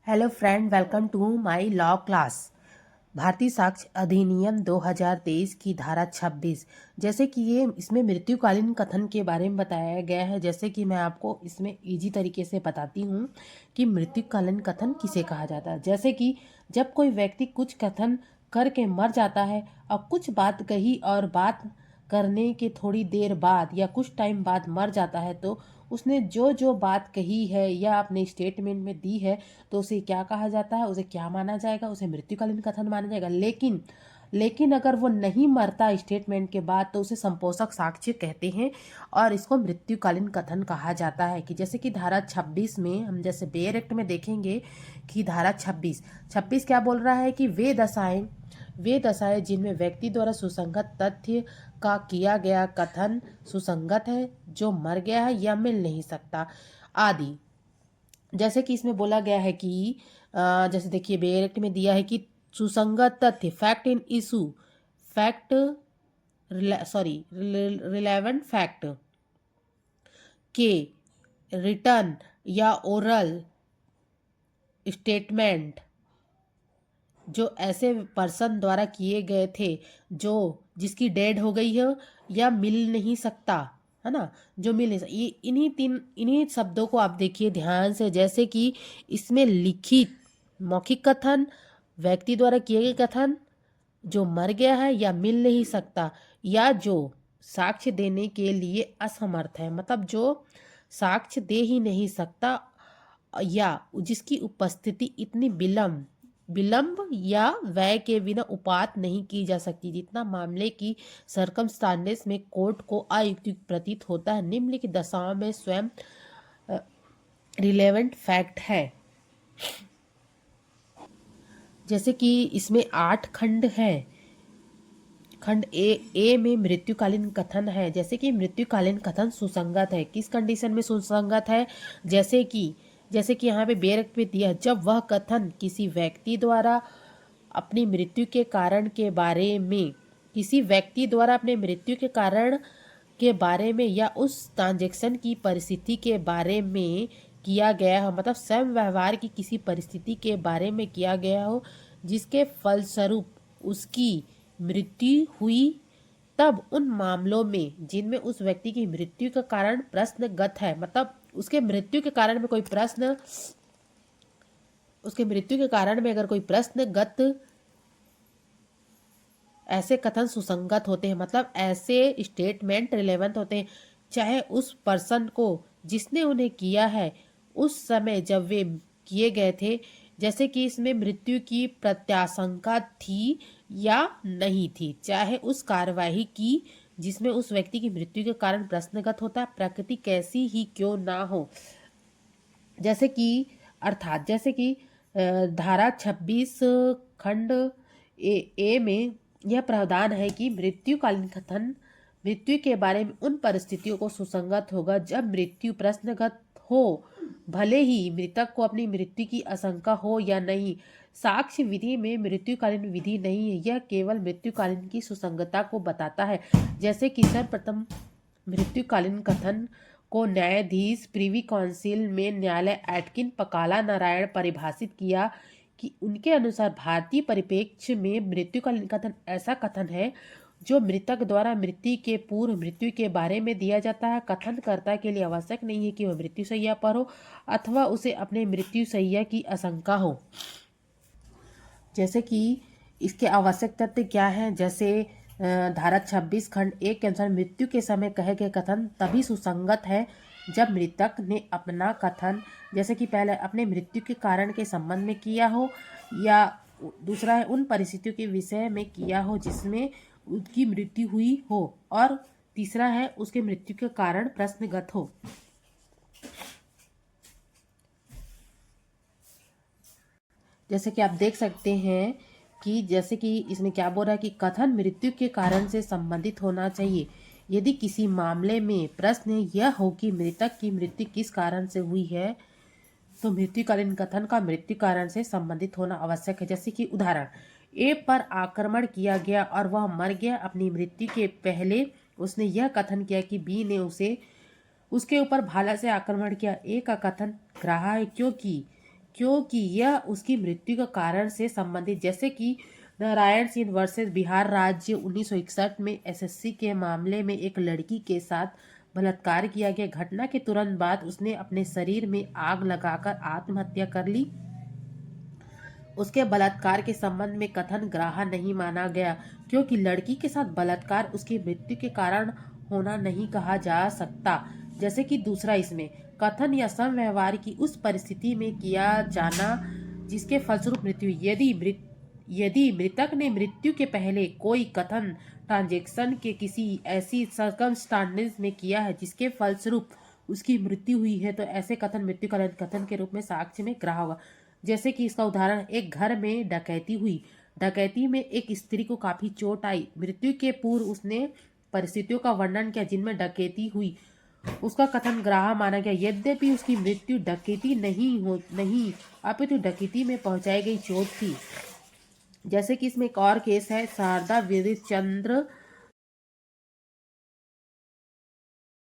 Hello friend, welcome to my law class. भारतीय साक्ष्य अधिनियम 2023 की धारा 26, जैसे कि ये इसमें मृत्युकालीन कथन के बारे में बताया गया है। जैसे कि मैं आपको इसमें इजी तरीके से बताती हूँ कि मृत्युकालीन कथन किसे कहा जाता है। जैसे कि जब कोई व्यक्ति कुछ कथन करके मर जाता है और कुछ बात कही और बात करने के थोड़ी देर बाद या कुछ टाइम बाद मर जाता है, तो उसने जो जो बात कही है या अपने स्टेटमेंट में दी है, तो उसे क्या कहा जाता है, उसे क्या माना जाएगा, उसे मृत्युकालीन कथन माना जाएगा। लेकिन अगर वो नहीं मरता स्टेटमेंट के बाद, तो उसे संपोषक साक्ष्य कहते हैं और इसको मृत्युकालीन कथन कहा जाता है। कि जैसे कि धारा 26 में हम जैसे बेयर एक्ट में देखेंगे कि धारा 26 क्या बोल रहा है कि वे दशाएं जिनमें व्यक्ति द्वारा सुसंगत तथ्य का किया गया कथन सुसंगत है, जो मर गया है या मिल नहीं सकता आदि। जैसे कि इसमें बोला गया है कि जैसे देखिए बेयर एक्ट में दिया है कि सुसंगत तथ्य fact in issue fact relevant fact के रिटर्न या ओरल स्टेटमेंट जो ऐसे पर्सन द्वारा किए गए थे जो जिसकी डेड हो गई है या मिल नहीं सकता, है ना, जो मिल नहीं सकता। ये इन्हीं शब्दों को आप देखिए ध्यान से। जैसे कि इसमें लिखित मौखिक कथन, व्यक्ति द्वारा किए गए कथन जो मर गया है या मिल नहीं सकता, या जो साक्ष्य देने के लिए असमर्थ है, मतलब जो साक्ष्य दे ही नहीं सकता, या जिसकी उपस्थिति इतनी विलंब या व्यय के बिना उपात नहीं की जा सकती, जितना मामले की सरकमस्टांसेस में कोर्ट को अयुक्तिक प्रतीत होता है, निम्नलिखित दशाओं में स्वयं रिलेवेंट फैक्ट है। जैसे कि इसमें 8 खंड है। खंड ए में मृत्युकालीन कथन है। जैसे कि मृत्युकालीन कथन सुसंगत है। किस कंडीशन में सुसंगत है? जैसे कि यहाँ पे बेयर एक्ट में दिया है, जब वह कथन किसी व्यक्ति द्वारा अपनी मृत्यु के कारण के बारे में किसी व्यक्ति द्वारा अपने मृत्यु के कारण के बारे में या उस ट्रांजैक्शन की परिस्थिति के बारे में किया गया हो, मतलब स्वयं व्यवहार की किसी परिस्थिति के बारे में किया गया हो जिसके फलस्वरूप उसकी मृत्यु हुई, तब उन मामलों में जिनमें उस व्यक्ति की मृत्यु का कारण प्रश्नगत है, मतलब उसके मृत्यु के कारण में अगर कोई प्रश्नगत ऐसे कथन सुसंगत होते हैं, मतलब ऐसे स्टेटमेंट रिलेवेंट होते हैं, चाहे उस पर्सन को जिसने उन्हें किया है उस समय जब वे किए गए थे। जैसे कि इसमें मृत्यु की प्रत्याशंका थी या नहीं थी, चाहे उस कार्यवाही की जिसमें उस व्यक्ति की मृत्यु के कारण प्रश्नगत होता है, प्रकृति कैसी ही क्यों ना हो। जैसे कि धारा 26 खंड ए में यह प्रावधान है कि मृत्युकालीन कथन मृत्यु के बारे में उन परिस्थितियों को सुसंगत होगा जब मृत्यु प्रश्नगत हो, भले ही मृतक को अपनी मृत्यु की आशंका हो या नहीं। साक्ष्य विधि में मृत्युकालीन विधि नहीं है, यह केवल मृत्युकालीन की सुसंगतता को बताता है। जैसे कि सर्वप्रथम मृत्युकालीन कथन को न्यायाधीश प्रिवी काउंसिल में न्यायालय एटकिन पकाला नारायण परिभाषित किया कि उनके अनुसार भारतीय परिप्रेक्ष्य में मृत्युकालीन कथन ऐसा कथन है जो मृतक द्वारा मृत्यु के पूर्व मृत्यु के बारे में दिया जाता है। कथनकर्ता के लिए आवश्यक नहीं है कि वह मृत्युशैया पर हो अथवा उसे अपने मृत्युशैया की आशंका हो। जैसे कि इसके आवश्यक तथ्य क्या हैं? जैसे धारा 26 खंड 1 के अनुसार मृत्यु के समय कहे गए कथन तभी सुसंगत है जब मृतक ने अपना कथन, जैसे कि पहले अपने मृत्यु के कारण के संबंध में किया हो, या दूसरा है उन परिस्थितियों के विषय में किया हो जिसमें उसकी मृत्यु हुई हो, और तीसरा है उसके मृत्यु के कारण प्रश्नगत हो। जैसे कि आप देख सकते हैं कि जैसे कि इसमें क्या बोल रहा है कि कथन मृत्यु के कारण से संबंधित होना चाहिए। यदि किसी मामले में प्रश्न यह हो कि मृतक की मृत्यु किस कारण से हुई है, तो मृत्युकालीन कथन का मृत्यु कारण से संबंधित होना आवश्यक है। जैसे कि उदाहरण, ए पर आक्रमण किया गया और वह मर गया। अपनी मृत्यु के पहले उसने यह कथन किया कि बी ने उसके ऊपर भाला से आक्रमण किया। ए का कथन ग्राह्य है क्योंकि यह उसकी मृत्यु के कारण से संबंधित, जैसे कि नारायण सिंह वर्सेस बिहार राज्य 1961 में एसएससी के मामले में एक लड़की के साथ बलात्कार किया गया। घटना के तुरंत बाद उसने अपने शरीर में आग लगाकर आत्महत्या कर ली। उसके बलात्कार के संबंध में कथन ग्राह्य नहीं माना गया, क्योंकि लड़की के साथ बलात्कार उसकी मृत्यु के कारण होना नहीं कहा जा सकता। जैसे कि दूसरा, इसमें कथन या समव्यवहार की उस परिस्थिति में किया जाना जिसके फलस्वरूप मृत्यु, यदि मृतक ने मृत्यु के पहले कोई कथन ट्रांजेक्शन के किसी ऐसी सर्कमस्टांसेस में किया है जिसके फलस्वरूप उसकी मृत्यु हुई है, तो ऐसे कथन मृत्यु का कथन के रूप में साक्ष्य में ग्राह्य होगा। जैसे कि इसका उदाहरण, एक घर में डकैती हुई। डकैती में एक स्त्री को काफी चोट आई। मृत्यु के पूर्व उसने परिस्थितियों का वर्णन किया जिनमें डकैती हुई। उसका कथन ग्राह्य माना गया, यद्यपि उसकी मृत्यु डकैती नहीं अपितु डकैती में पहुंचाई गई चोट थी। जैसे कि इसमें एक और केस है, शारदा वीरचंद्र